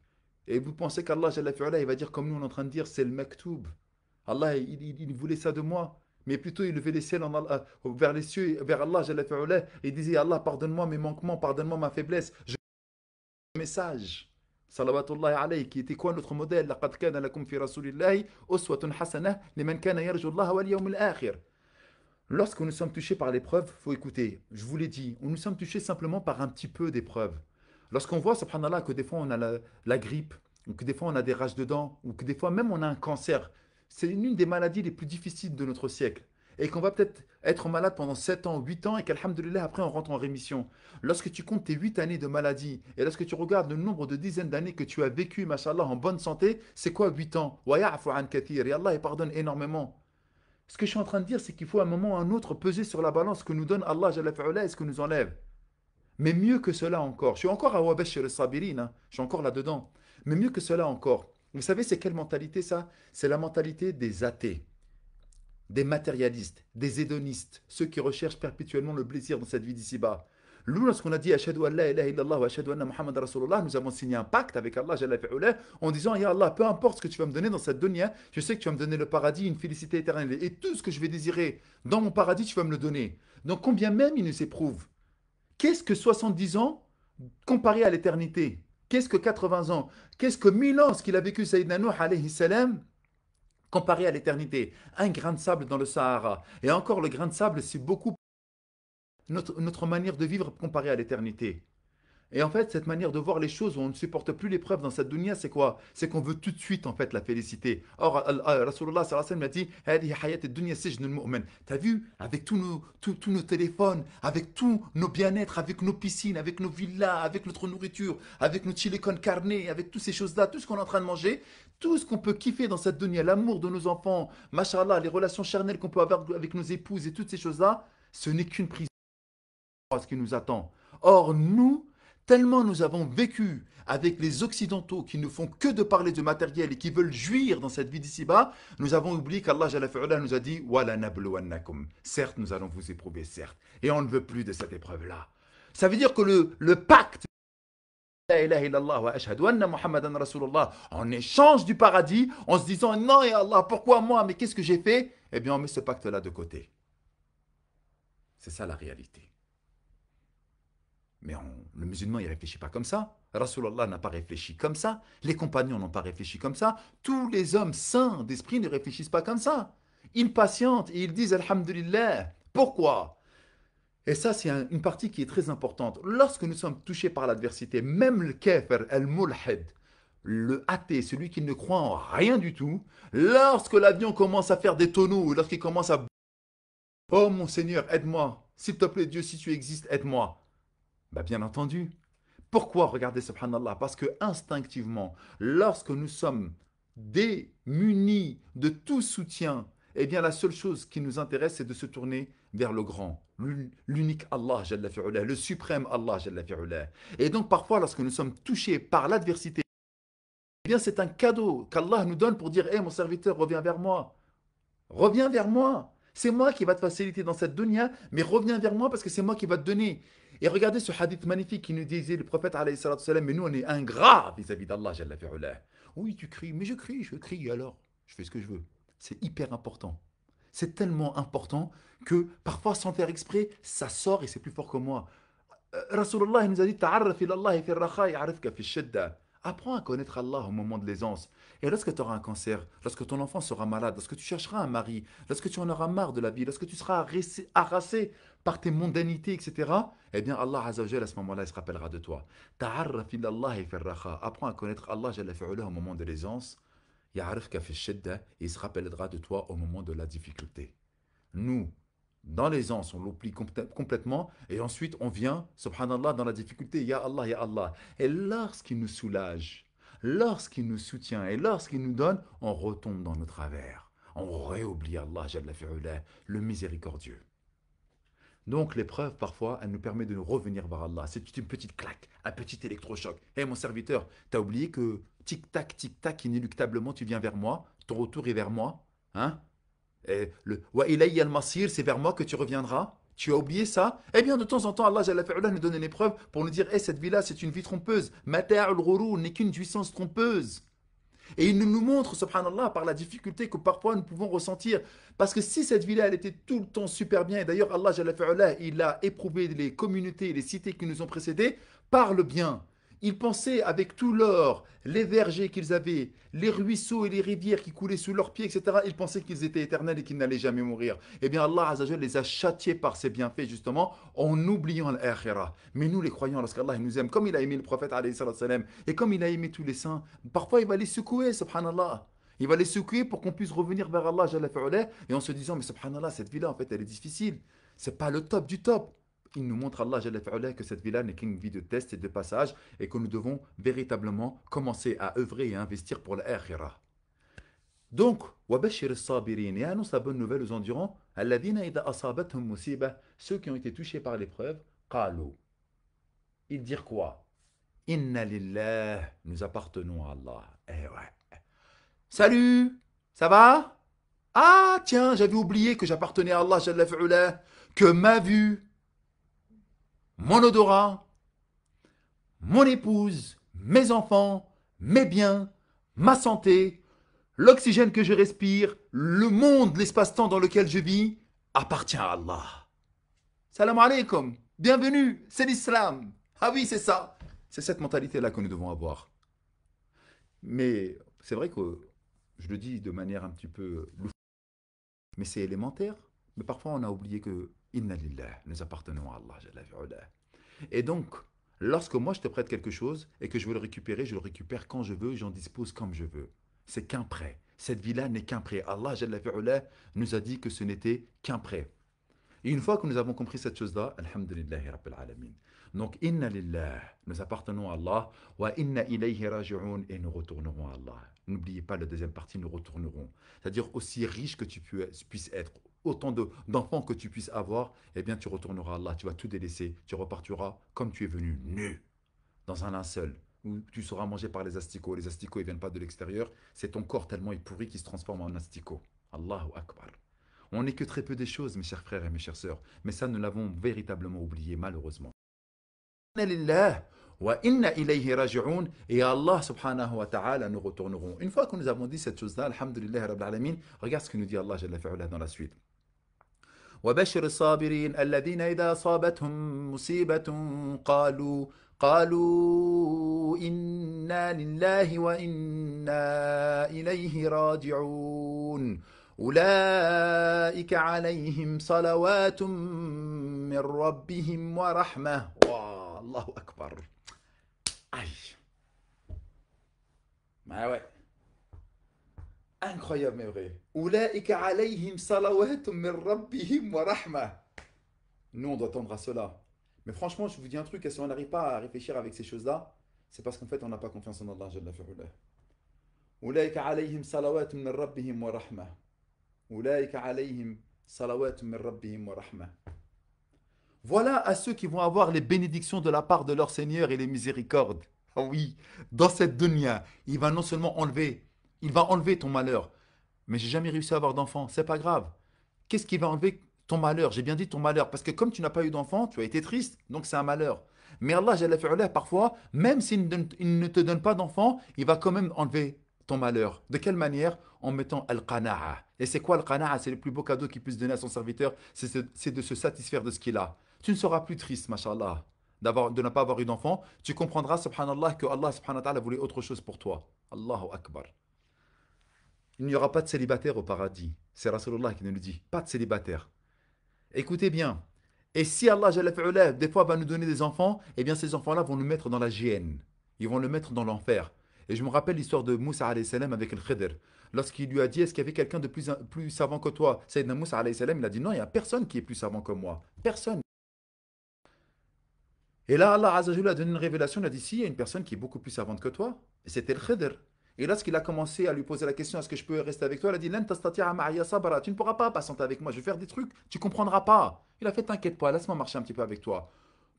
Et vous pensez qu'Allah, Jalla fi'ala, il va dire comme nous on est en train de dire, c'est le maktoub. Allah, il voulait ça de moi. Mais plutôt, il levait les cieux vers les cieux, vers Allah, Jalla fi'ala, et il disait, Allah, pardonne-moi mes manquements, pardonne-moi ma faiblesse. Je message. Salawatullahi alayhi, qui était quoi notre modèle? لقد كان لكم في رسول الله أسوة حسنة لمن كان يرجو الله واليوم الآخر. Lorsque nous sommes touchés par l'épreuve, il faut écouter. Je vous l'ai dit, nous sommes touchés simplement par un petit peu d'épreuve. Lorsqu'on voit, subhanallah, que des fois on a la grippe, ou que des fois on a des rages de dents, ou que des fois même on a un cancer, c'est l'une des maladies les plus difficiles de notre siècle. Et qu'on va peut-être être malade pendant 7 ans, 8 ans, et qu'alhamdulillah, après on rentre en rémission. Lorsque tu comptes tes 8 années de maladie, et lorsque tu regardes le nombre de dizaines d'années que tu as vécu, mashallah, en bonne santé, c'est quoi 8 ans? Wa ya'fu an kathir. Et Allah, il pardonne énormément. Ce que je suis en train de dire, c'est qu'il faut à un moment ou à un autre peser sur la balance ce que nous donne Allah Jalla fi'ala et ce que nous enlève. Mais mieux que cela encore, je suis encore à Wabashir al-Sabirin, hein, je suis encore là-dedans. Mais mieux que cela encore, vous savez, c'est quelle mentalité ça? C'est la mentalité des athées, des matérialistes, des hédonistes, ceux qui recherchent perpétuellement le plaisir dans cette vie d'ici-bas. Nous, lorsqu'on a dit Ashhadu an la ilaha illallah wa ashhadu anna Muhammad Rasulullah, nous avons signé un pacte avec Allah Jalla fi'ala, en disant Ya Allah, peu importe ce que tu vas me donner dans cette dunya, je sais que tu vas me donner le paradis, une félicité éternelle, et tout ce que je vais désirer dans mon paradis, tu vas me le donner. Donc combien même il nous éprouve? Qu'est-ce que 70 ans comparé à l'éternité? Qu'est-ce que 80 ans? Qu'est-ce que 1000 ans, ce qu'il a vécu Sayyidina Nuh alayhi salam, comparé à l'éternité? Un grain de sable dans le Sahara. Et encore, le grain de sable, c'est beaucoup notre manière de vivre comparée à l'éternité. Et en fait, cette manière de voir les choses où on ne supporte plus l'épreuve dans cette dunya, c'est quoi? C'est qu'on veut tout de suite, en fait, la félicité. Or, Rasulullah sallallahu alayhi wa sallam a dit Hadihi hayat ad-dunya sijnul mu'min. T'as vu, avec tous nos téléphones, avec tous nos bien-être, avec nos piscines, avec nos villas, avec notre nourriture, avec nos chili con carne, avec toutes ces choses-là, tout ce qu'on est en train de manger, tout ce qu'on peut kiffer dans cette dunya, l'amour de nos enfants, mashallah, les relations charnelles qu'on peut avoir avec nos épouses et toutes ces choses-là, ce n'est qu'une prison ce qui nous attend. Or, nous, Tellement nous avons vécu avec les Occidentaux qui ne font que de parler de matériel et qui veulent jouir dans cette vie d'ici-bas, nous avons oublié qu'Allah Jalla fi'ala nous a dit Wala nabluwannakum. Certes, nous allons vous éprouver, certes. Et on ne veut plus de cette épreuve-là. Ça veut dire que le pacte La ilaha illallah wa ashhadu anna Muhammadan Rasulullah en échange du paradis, en se disant non, et Allah, pourquoi moi? Mais qu'est-ce que j'ai fait? Eh bien, on met ce pacte-là de côté. C'est ça la réalité. Mais le musulman, il ne réfléchit pas comme ça. Rasulallah n'a pas réfléchi comme ça. Les compagnons n'ont pas réfléchi comme ça. Tous les hommes sains d'esprit ne réfléchissent pas comme ça. Ils patientent et ils disent Alhamdulillah. Pourquoi? Et ça, c'est une partie qui est très importante. Lorsque nous sommes touchés par l'adversité, même le kafir, al-mulhid, le athée, celui qui ne croit en rien du tout, lorsque l'avion commence à faire des tonneaux, lorsqu'il commence à Oh mon Seigneur, aide-moi. S'il te plaît, Dieu, si tu existes, aide-moi. Bah, bien entendu. Pourquoi regardez, subhanallah? Parce que instinctivement, lorsque nous sommes démunis de tout soutien, eh bien la seule chose qui nous intéresse, c'est de se tourner vers le grand, l'unique Allah, Jalla fi'ula, le suprême Allah, Jalla fi'ula. Et donc parfois, lorsque nous sommes touchés par l'adversité, eh bien c'est un cadeau qu'Allah nous donne pour dire, hé mon serviteur, reviens vers moi. Reviens vers moi. C'est moi qui va te faciliter dans cette dunya, mais reviens vers moi parce que c'est moi qui va te donner. Et regardez ce hadith magnifique qui nous disait le prophète alayhi salatu wassalam, mais nous on est ingrats vis-à-vis d'Allah Jalla fi'ula. Oui, tu cries, mais je crie alors, je fais ce que je veux. C'est hyper important. C'est tellement important que parfois sans faire exprès, ça sort et c'est plus fort que moi. Rasulullah nous a dit Ta'arraf ilallah fi ar-rakha ya'rifka fi shidda. Apprends à connaître Allah au moment de l'aisance. Et lorsque tu auras un cancer, lorsque ton enfant sera malade, lorsque tu chercheras un mari, lorsque tu en auras marre de la vie, lorsque tu seras harassé par tes mondanités, etc., eh bien Allah Azzawajal à ce moment-là, il se rappellera de toi. Ta'arraf ilallah fi ar-rakha. Apprends à connaître Allah Jalla fi'ula au moment de l'aisance. Ya'rifka fi shidda. Et il se rappellera de toi au moment de la difficulté. Nous, dans l'aisance, on l'oublie complètement et ensuite on vient, subhanallah, dans la difficulté, ya Allah, ya Allah. Et lorsqu'il nous soulage, lorsqu'il nous soutient et lorsqu'il nous donne, on retombe dans nos travers. On réoublie Allah, Jalla fi'ula, le miséricordieux. Donc l'épreuve, parfois, elle nous permet de revenir vers Allah. C'est une petite claque, un petit électrochoc. Hé mon serviteur, t'as oublié que tic-tac, inéluctablement, tu viens vers moi, ton retour est vers moi, hein? Et le Wa ilayya al-masir, c'est vers moi que tu reviendras. Tu as oublié ça? Eh bien, de temps en temps, Allah Jalla fi'ala nous donne une épreuve pour nous dire cette vie-là, c'est une vie trompeuse. Mata'ul ghurur n'est qu'une jouissance trompeuse. Et il nous montre, subhanallah, par la difficulté que parfois nous pouvons ressentir. Parce que si cette vie-là, elle était tout le temps super bien, et d'ailleurs, Allah Jalla fi'ala, il a éprouvé les communautés, les cités qui nous ont précédés par le bien. Ils pensaient avec tout l'or, les vergers qu'ils avaient, les ruisseaux et les rivières qui coulaient sous leurs pieds, etc. Ils pensaient qu'ils étaient éternels et qu'ils n'allaient jamais mourir. Eh bien, Allah Azzawajal les a châtiés par ses bienfaits, justement, en oubliant l'akhirah. Mais nous, les croyants, lorsqu'Allah nous aime, comme il a aimé le prophète, alayhi salam, et comme il a aimé tous les saints, parfois il va les secouer, subhanallah. Il va les secouer pour qu'on puisse revenir vers Allah, Jalla fi'ala, et en se disant, mais subhanallah, cette vie-là, en fait, elle est difficile. C'est pas le top du top. Il nous montre Allah Jalla fi'ala que cette vie-là n'est qu'une vie de test et de passage et que nous devons véritablement commencer à œuvrer et à investir pour l'akhirah. Donc, وَبَشِّرِ الصَّابِرِينَ et annonce la bonne nouvelle aux endurants الَّذِينَ إِذَا أَصَابَتْهُمْ مُصِيبَةٌ ceux qui ont été touchés par l'épreuve قالوا ils dirent quoi? Inna lillah, nous appartenons à Allah. Eh ouais. Salut, ça va? Ah tiens, j'avais oublié que j'appartenais à Allah Jalla fi'ala, que ma vue, mon odorat, mon épouse, mes enfants, mes biens, ma santé, l'oxygène que je respire, le monde, l'espace-temps dans lequel je vis, appartient à Allah. Salam alaikum, bienvenue, c'est l'islam. Ah oui, c'est ça. C'est cette mentalité-là que nous devons avoir. Mais c'est vrai que je le dis de manière un petit peu loufoque, mais c'est élémentaire. Mais parfois on a oublié que Inna lillah, nous appartenons à Allah. Jalla fi'ala. Et donc, lorsque moi je te prête quelque chose et que je veux le récupérer, je le récupère quand je veux, j'en dispose comme je veux. C'est qu'un prêt. Cette vie-là n'est qu'un prêt. Allah Jalla fi'ala nous a dit que ce n'était qu'un prêt. Et une fois que nous avons compris cette chose-là, alhamdulillahi rabbil alamin. Donc, inna lillah, nous appartenons à Allah, wa inna ilayhi raji'un, et nous retournerons à Allah. N'oubliez pas la deuxième partie, nous retournerons. C'est-à-dire, aussi riche que tu puisses être, autant d'enfants que tu puisses avoir, eh bien, tu retourneras à Allah, tu vas tout délaisser, tu repartiras comme tu es venu, nu. dans un linceul, où tu seras mangé par les asticots. Les asticots, ils ne viennent pas de l'extérieur. C'est ton corps tellement il pourri qui se transforme en asticot. Allahu Akbar. On n'est que très peu des choses, mes chers frères et mes chères sœurs. Mais ça, nous l'avons véritablement oublié, malheureusement. Lillah wa inna ilayhi raji'un. Et à Allah subhanahu wa ta'ala nous retournerons. Une fois que nous avons dit cette chose-là, alhamdulillah rabbil alamin, regarde ce que nous dit Allah jalla fi'ala dans la suite. وبشر الصابرين الذين إذا أصابتهم مصيبة قالوا إنا لله وإنا إليه راجعون أولئك عليهم صلوات من ربهم ورحمة الله أكبر أي ما ouais. Incroyable mais vrai. Oulaïka alayhim salawatun min rabbihim wa rahma. Nous, on doit tendre à cela. Mais franchement, je vous dis un truc, si on n'arrive pas à réfléchir avec ces choses-là, c'est parce qu'en fait, on n'a pas confiance en Allah Jalla fi'ala. Oulaïka alayhim salawatun min rabbihim wa rahma. Oulaïka alayhim salawatun min rabbihim wa rahma. Voilà à ceux qui vont avoir les bénédictions de la part de leur Seigneur et les miséricordes. Ah oui, dans cette dunya, il va non seulement enlever ton malheur. Mais j'ai jamais réussi à avoir d'enfant, c'est pas grave. Qu'est-ce qui va enlever ton malheur? J'ai bien dit ton malheur, parce que comme tu n'as pas eu d'enfant, tu as été triste, donc c'est un malheur. Mais Allah, Jalla fi'ala, parfois, même il ne te donne pas d'enfant, il va quand même enlever ton malheur. De quelle manière? En mettant al-qana'a. Et c'est quoi al-qana'a? C'est le plus beau cadeau qu'il puisse donner à son serviteur, c'est de se satisfaire de ce qu'il a. Tu ne seras plus triste, mashallah, de ne pas avoir eu d'enfant. Tu comprendras, subhanallah, que Allah, subhanahu wa ta'ala, voulait autre chose pour toi. Allahu Akbar. Il n'y aura pas de célibataire au paradis. C'est Rasulullah qui nous le dit. Pas de célibataire. Écoutez bien. Et si Allah, Jalla fi'ala, des fois va nous donner des enfants, eh bien ces enfants-là vont nous mettre dans la géhenne. Ils vont le mettre dans l'enfer. Et je me rappelle l'histoire de Moussa alayhi salam avec le Khidr. Lorsqu'il lui a dit, est-ce qu'il y avait quelqu'un de plus savant que toi? Sayyidina Moussa alayhi salam, il a dit, non, il n'y a personne qui est plus savant que moi. Personne. Et là, Allah Azza wa Jalla a donné une révélation, il a dit, si, il y a une personne qui est beaucoup plus savante que toi. Et c'était le Khidr. Et lorsqu'il a commencé à lui poser la question, est-ce que je peux rester avec toi? Il a dit, Lan tastati'a ma'iya sabra. Tu ne pourras pas patienter avec moi, je vais faire des trucs, tu ne comprendras pas. Il a fait, t'inquiète pas, laisse-moi marcher un petit peu avec toi.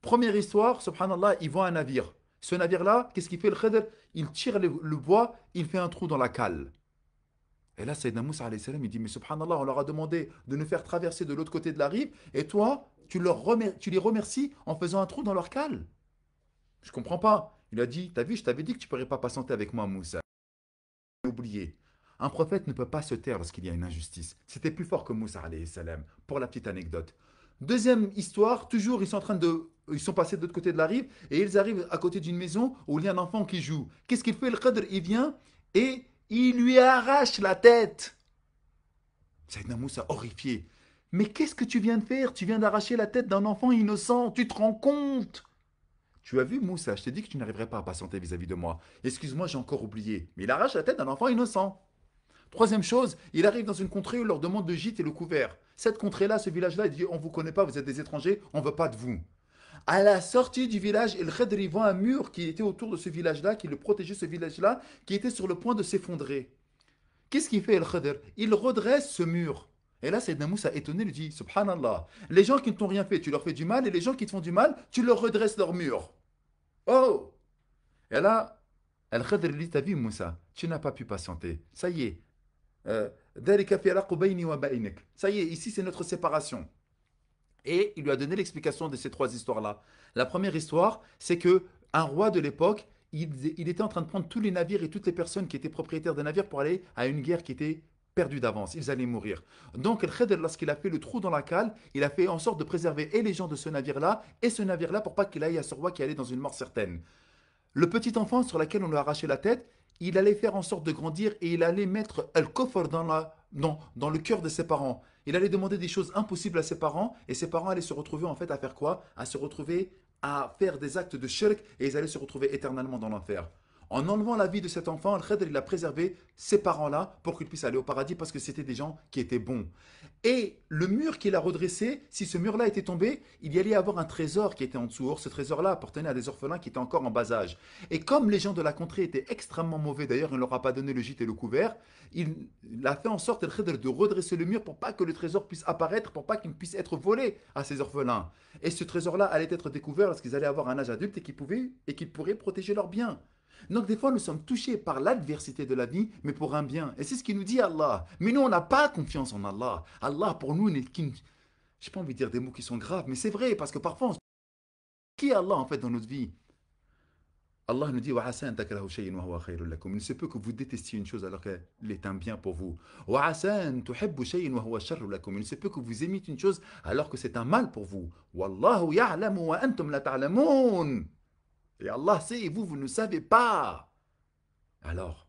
Première histoire, subhanallah, il voit un navire. Ce navire-là, qu'est-ce qu'il fait le Khidr? Il tire le bois, il fait un trou dans la cale. Et là, Sayyidina Moussa alayhi salam, il dit, mais subhanallah, on leur a demandé de nous faire traverser de l'autre côté de la rive, et toi, tu les remercies en faisant un trou dans leur cale. Je comprends pas. Il a dit, t'as vu, je t'avais dit que tu ne pourrais pas patienter avec moi, Moussa. Oublié. Un prophète ne peut pas se taire lorsqu'il y a une injustice. C'était plus fort que Moussa alayhi salam, pour la petite anecdote. Deuxième histoire, toujours ils sont passés de l'autre côté de la rive et ils arrivent à côté d'une maison où il y a un enfant qui joue. Qu'est-ce qu'il fait? Le Khidr, il vient et il lui arrache la tête. Sayyidina Moussa horrifié. Mais qu'est-ce que tu viens de faire? Tu viens d'arracher la tête d'un enfant innocent. Tu te rends compte? Tu as vu, Moussa, je t'ai dit que tu n'arriverais pas à patienter vis-à-vis de moi. Excuse-moi, j'ai encore oublié. Mais il arrache la tête d'un enfant innocent. Troisième chose, il arrive dans une contrée où il leur demande de gîte et le couvert. Cette contrée-là, ce village-là, il dit, on ne vous connaît pas, vous êtes des étrangers, on ne veut pas de vous. À la sortie du village, El Khidr, il voit un mur qui était autour de ce village-là, qui le protégeait, ce village-là, qui était sur le point de s'effondrer. Qu'est-ce qu'il fait, El Khidr? Il redresse ce mur. Et là, Sayyidina Moussa, étonné, lui dit, Subhanallah, les gens qui ne t'ont rien fait, tu leur fais du mal, et les gens qui te font du mal, tu leur redresses leur mur. Oh! Et là, Al-Khidr lui dit, t'as vu Moussa, tu n'as pas pu patienter. Ça y est. Dhalika firaqu bayni wa baynik. Ça y est, ici c'est notre séparation. Et il lui a donné l'explication de ces trois histoires-là. La première histoire, c'est que un roi de l'époque, il était en train de prendre tous les navires et toutes les personnes qui étaient propriétaires des navires pour aller à une guerre qui était perdue d'avance. Ils allaient mourir. Donc, Al-Khidr, lorsqu'il a fait le trou dans la cale, il a fait en sorte de préserver et les gens de ce navire-là et ce navire-là pour pas qu'il aille à ce roi qui allait dans une mort certaine. Le petit enfant sur lequel on lui a arraché la tête, il allait faire en sorte de grandir et il allait mettre Al-Kufr dans le cœur de ses parents. Il allait demander des choses impossibles à ses parents et ses parents allaient se retrouver en fait à faire quoi? À se retrouver à faire des actes de shirk et ils allaient se retrouver éternellement dans l'enfer. En enlevant la vie de cet enfant, Al-Khidr, il a préservé ces parents-là pour qu'ils puissent aller au paradis parce que c'était des gens qui étaient bons. Et le mur qu'il a redressé, si ce mur-là était tombé, il y allait avoir un trésor qui était en dessous. Or, ce trésor-là appartenait à des orphelins qui étaient encore en bas âge. Et comme les gens de la contrée étaient extrêmement mauvais, d'ailleurs, il ne leur a pas donné le gîte et le couvert, il a fait en sorte, Al-Khidr, de redresser le mur pour pas que le trésor puisse apparaître, pour pas qu'il puisse être volé à ces orphelins. Et ce trésor-là allait être découvert lorsqu'ils allaient avoir un âge adulte et qu'ils pourraient protéger leurs biens. Donc des fois, nous sommes touchés par l'adversité de la vie, mais pour un bien. Et c'est ce qu'il nous dit Allah. Mais nous, on n'a pas confiance en Allah. Allah, pour nous, n'est qu'une... Je n'ai pas envie de dire des mots qui sont graves, mais c'est vrai, parce que parfois, on se dit, qui est Allah en fait dans notre vie? Allah nous dit, وَعَسَىٰ أَن تَكْرَهُوا شَيْئًا وَهُوَ خَيْرٌ لَكُمْ. Il se peut que vous détestiez une chose alors qu'elle est un bien pour vous. وَعَسَىٰ أَن تُحِبُّوا شَيْئًا وَهُوَ شَرٌّ لَكُمْ. Il se peut que vous aimiez une chose alors que c'est un mal pour vous. وَاللَّهُ يَعْلَمُ وَأَنْتُمْ لَا تَعْلَمُونَ. Et Allah sait et vous, vous ne savez pas. Alors,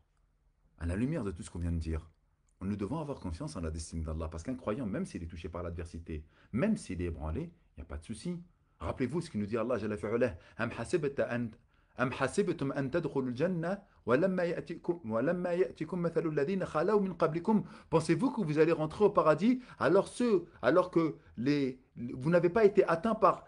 à la lumière de tout ce qu'on vient de dire, nous devons avoir confiance en la destinée d'Allah. Parce qu'un croyant, même s'il est touché par l'adversité, même s'il est ébranlé, il n'y a pas de souci. Rappelez-vous ce qu'il nous dit Allah Jalla fi'ala. أم حسبتم أن تدخلوا الجنة ولما يأتكم مثل الذين خلوا من قبلكم. Pensez-vous que vous allez rentrer au paradis alors que vous n'avez pas été atteint par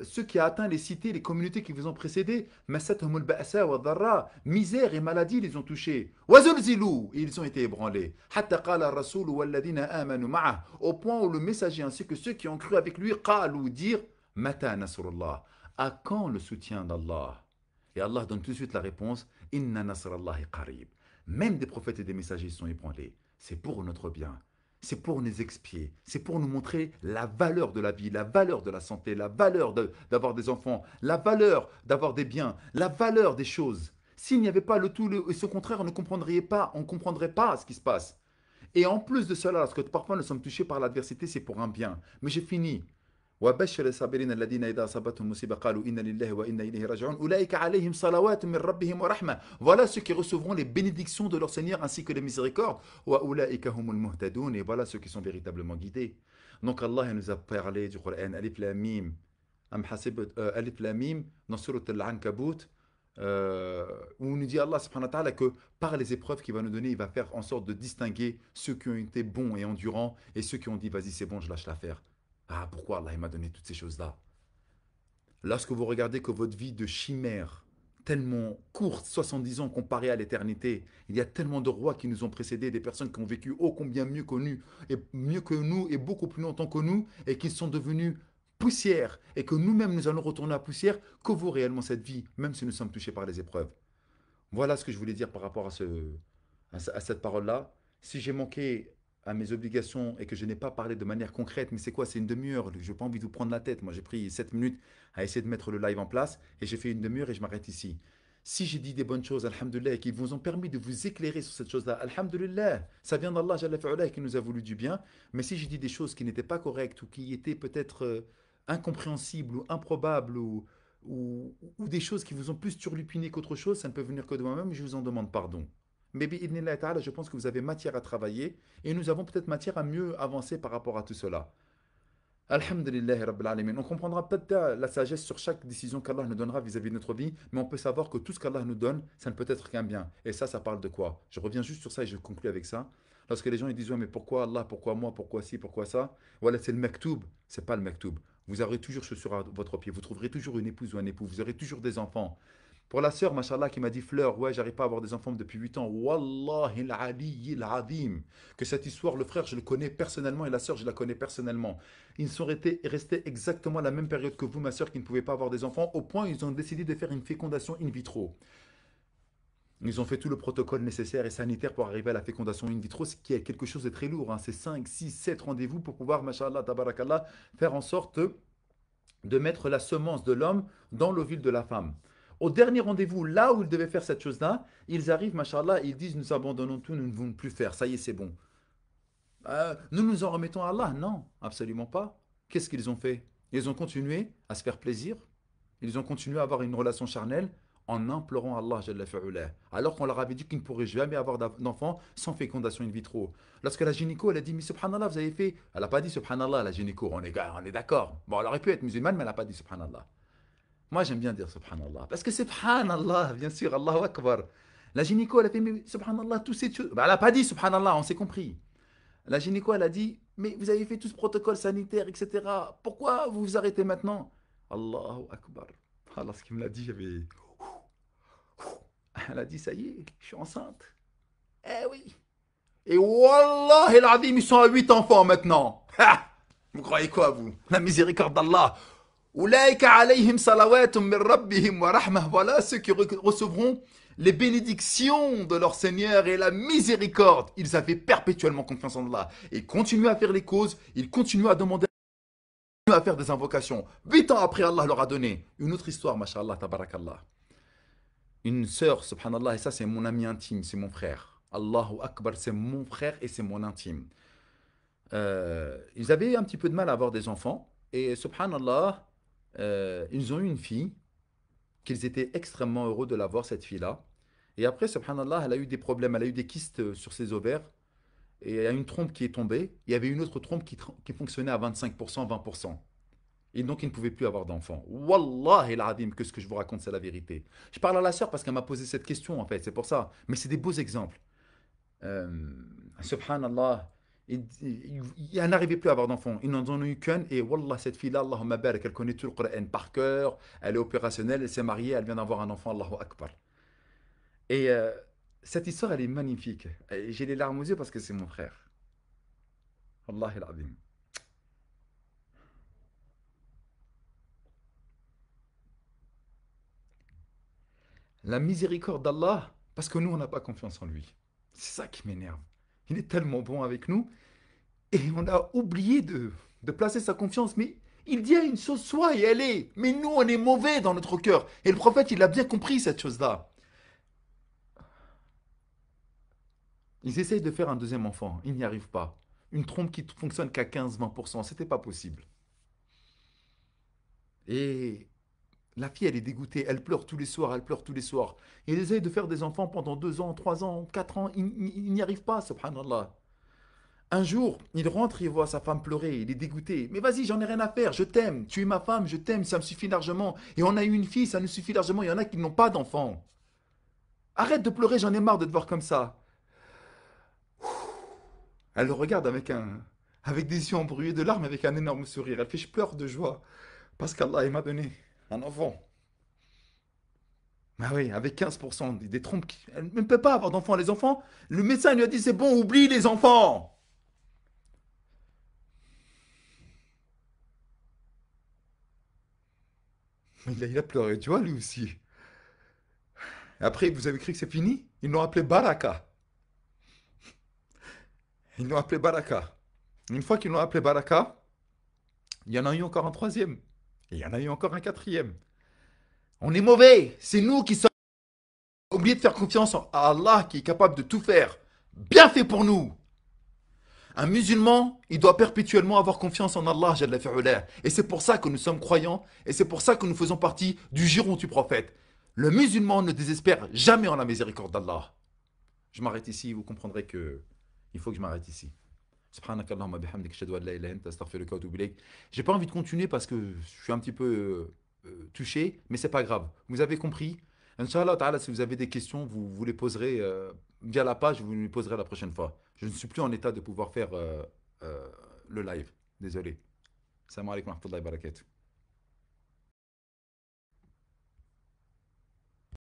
ceux qui ont atteint les cités, les communautés qui vous ont précédés, مستهم البأساء والضراء, misère et maladie les ont touchés. وزلزلوا, et ils ont été ébranlés. حتى قال الرسول والذين آمنوا معه, au point où le messager ainsi que ceux qui ont cru avec lui قالوا, dire متى نصر الله, à quand le soutien d'Allah? Et Allah donne tout de suite la réponse, Inna nasrallahi qarib. Même des prophètes et des messagers sont ébranlés. C'est pour notre bien. C'est pour nous expier. C'est pour nous montrer la valeur de la vie, la valeur de la santé, la valeur d'avoir des enfants, la valeur d'avoir des biens, la valeur des choses. S'il n'y avait pas le tout et ce contraire, on ne comprendrait pas ce qui se passe. Et en plus de cela, lorsque parfois nous sommes touchés par l'adversité, c'est pour un bien. Mais j'ai fini. وبشر الصابرين الذين إذا أصابتهم مصيبة قالوا إنا لله وإنا إليه راجعون أولئك عليهم صلوات من ربهم ورحمة. Voilà ceux qui recevront les bénédictions de leur Seigneur ainsi que les miséricordes. وأولئك هم المهتدون. Et voilà ceux qui sont véritablement guidés. Donc Allah nous a parlé du Coran Alif Lam Mim. Alif Lam Mim dans Surat Al-Ankabut, où il nous dit Allah subhanahu wa ta'ala que par les épreuves qu'il va nous donner, il va faire en sorte de distinguer ceux qui ont été bons et endurants et ceux qui ont dit vas-y c'est bon je lâche l'affaire. Ah, pourquoi Allah m'a donné toutes ces choses-là? Lorsque vous regardez que votre vie de chimère, tellement courte, 70 ans comparée à l'éternité, il y a tellement de rois qui nous ont précédés, des personnes qui ont vécu ô combien mieux que nous et beaucoup plus longtemps que nous, et qui sont devenus poussière, et que nous-mêmes nous allons retourner à poussière, que vaut réellement cette vie, même si nous sommes touchés par les épreuves? Voilà ce que je voulais dire par rapport à cette parole-là. Si j'ai manqué à mes obligations et que je n'ai pas parlé de manière concrète, mais c'est quoi? C'est une demi-heure. Je n'ai pas envie de vous prendre la tête. Moi, j'ai pris 7 minutes à essayer de mettre le live en place et j'ai fait une demi-heure et je m'arrête ici. Si j'ai dit des bonnes choses, alhamdoulilah, et qui vous ont permis de vous éclairer sur cette chose-là, alhamdoulilah, ça vient d'Allah Jalla fi'ala qui nous a voulu du bien. Mais si j'ai dit des choses qui n'étaient pas correctes ou qui étaient peut-être incompréhensibles ou improbables ou des choses qui vous ont plus turlupiné qu'autre chose, ça ne peut venir que de moi-même, je vous en demande pardon. Mais bi'idhnillah ta'ala, je pense que vous avez matière à travailler et nous avons peut-être matière à mieux avancer par rapport à tout cela. Alhamdulillah Rabbil Alamin. On comprendra peut-être la sagesse sur chaque décision qu'Allah nous donnera vis-à-vis de notre vie, mais on peut savoir que tout ce qu'Allah nous donne, ça ne peut être qu'un bien. Et ça parle de quoi? Je reviens juste sur ça et je conclue avec ça. Lorsque les gens ils disent, ouais, mais pourquoi Allah, pourquoi moi, pourquoi ci, pourquoi ça? Voilà, c'est le maktoub, c'est pas le maktoub. Vous aurez toujours chaussures à votre pied, vous trouverez toujours une épouse ou un époux, vous aurez toujours des enfants. Pour la sœur, machallah, qui m'a dit Fleur, ouais, j'arrive pas à avoir des enfants depuis 8 ans. Wallahi al-aliyyil azim. Que cette histoire, le frère, je le connais personnellement et la sœur, je la connais personnellement. Ils sont restés exactement à la même période que vous, ma sœur, qui ne pouvait pas avoir des enfants, au point où ils ont décidé de faire une fécondation in vitro. Ils ont fait tout le protocole nécessaire et sanitaire pour arriver à la fécondation in vitro, ce qui est quelque chose de très lourd. Hein. C'est 5, 6, 7 rendez-vous pour pouvoir, machallah, tabarakallah, faire en sorte de mettre la semence de l'homme dans l'ovule de la femme. Au dernier rendez-vous, là où ils devaient faire cette chose-là, ils arrivent, machallah, ils disent nous abandonnons tout, nous ne voulons plus faire, ça y est, c'est bon. Nous nous en remettons à Allah? Non, absolument pas. Qu'est-ce qu'ils ont fait? Ils ont continué à se faire plaisir, ils ont continué à avoir une relation charnelle en implorant Allah, Jalla fi'ala, alors qu'on leur avait dit qu'ils ne pourraient jamais avoir d'enfants sans fécondation in vitro. Lorsque la gynéco, elle a dit, mais subhanallah, vous avez fait... Elle n'a pas dit subhanallah, la gynéco, on est d'accord. Bon, elle aurait pu être musulmane, mais elle n'a pas dit subhanallah. Moi, j'aime bien dire subhanallah. Parce que subhanallah, bien sûr, Allahu Akbar. La gynéco, elle a fait, mais subhanallah, tous ces choses. Bah, elle n'a pas dit subhanallah, on s'est compris. La gynéco, elle a dit, mais vous avez fait tout ce protocole sanitaire, etc. Pourquoi vous vous arrêtez maintenant? Allahu Akbar. Alors, ce qu'il me l'a dit, j'avais. Elle a dit, ça y est, je suis enceinte. Eh oui. Et Wallah, el Adim, ils sont à 8 enfants maintenant. Ha. Vous croyez quoi, vous? La miséricorde d'Allah. Oulaïka alayhim salawatum min rabbihim wa rahmah. Voilà ceux qui recevront les bénédictions de leur Seigneur et la miséricorde. Ils avaient perpétuellement confiance en Allah. Ils continuaient à faire les causes, ils continuaient à demander, à faire des invocations. 8 ans après, Allah leur a donné une autre histoire, mashallah, tabarakallah. Une sœur, subhanallah, et ça c'est mon ami intime, c'est mon frère. Allahu Akbar, c'est mon frère et c'est mon intime. Ils avaient un petit peu de mal à avoir des enfants. Et subhanallah, ils ont eu une fille, qu'ils étaient extrêmement heureux de l'avoir, cette fille-là. Et après, subhanallah, elle a eu des problèmes, elle a eu des kystes sur ses ovaires. Et il y a une trompe qui est tombée. Il y avait une autre trompe qui fonctionnait à 25%, 20%. Et donc, il ne pouvait plus avoir d'enfants. Wallah el adim, que ce que je vous raconte, c'est la vérité. Je parle à la sœur parce qu'elle m'a posé cette question, en fait. C'est pour ça. Mais c'est des beaux exemples. Euh, Subhanallah, il n'arrivait plus à avoir d'enfants. Ils n'en ont eu qu'un. Et Wallah, cette fille-là, Allahumma barak, elle connaît tout le Coran par cœur. Elle est opérationnelle, elle s'est mariée, elle vient d'avoir un enfant. Allahu Akbar. Et cette histoire, elle est magnifique. Et j'ai les larmes aux yeux parce que c'est mon frère. Allah el adim. La miséricorde d'Allah, parce que nous, on n'a pas confiance en lui. C'est ça qui m'énerve. Il est tellement bon avec nous. Et on a oublié de placer sa confiance. Mais il dit à une chose, soit et elle est. Mais nous, on est mauvais dans notre cœur. Et le prophète, il a bien compris cette chose-là. Ils essayent de faire un deuxième enfant. Ils n'y arrivent pas. Une trompe qui fonctionne qu'à 15-20%. C'était pas possible. Et la fille, elle est dégoûtée. Elle pleure tous les soirs. Elle pleure tous les soirs. Ils essayent de faire des enfants pendant 2 ans, 3 ans, 4 ans. Ils n'y arrivent pas, subhanallah. Un jour, il rentre, il voit sa femme pleurer, il est dégoûté. Mais vas-y, j'en ai rien à faire, je t'aime, tu es ma femme, je t'aime, ça me suffit largement. Et on a eu une fille, ça nous suffit largement. Il y en a qui n'ont pas d'enfants. Arrête de pleurer, j'en ai marre de te voir comme ça. Elle le regarde avec des yeux embrouillés de larmes, avec un énorme sourire. Elle fait, je pleure de joie, parce qu'Allah, il m'a donné un enfant. Ah oui, avec 15%, des trompes. Elle ne peut pas avoir d'enfants. Les enfants, le médecin lui a dit, c'est bon, oublie les enfants. Il a pleuré, tu vois, lui aussi. Après, vous avez cru que c'est fini? Ils l'ont appelé Baraka. Ils l'ont appelé Baraka. Une fois qu'ils l'ont appelé Baraka, il y en a eu encore un troisième. Et il y en a eu encore un quatrième. On est mauvais. C'est nous qui sommes oubliés de faire confiance à Allah qui est capable de tout faire. Bien fait pour nous. Un musulman, il doit perpétuellement avoir confiance en Allah, Jalla fi'ula. Et c'est pour ça que nous sommes croyants. Et c'est pour ça que nous faisons partie du giron du prophète. Le musulman ne désespère jamais en la miséricorde d'Allah. Je m'arrête ici, vous comprendrez que il faut que je m'arrête ici. Subhanak Allahumma bihamdik, ashhadu an la ilaha illa anta, astaghfiruka wa atubu ilayk. J'ai pas envie de continuer parce que je suis un petit peu touché, mais c'est pas grave. Vous avez compris. Inch'Allah ta'ala, si vous avez des questions, vous les poserez via la page, vous les poserez la prochaine fois. Je ne suis plus en état de pouvoir faire le live. Désolé. Salam alaikum wa rahmatullahi wa barakatuh.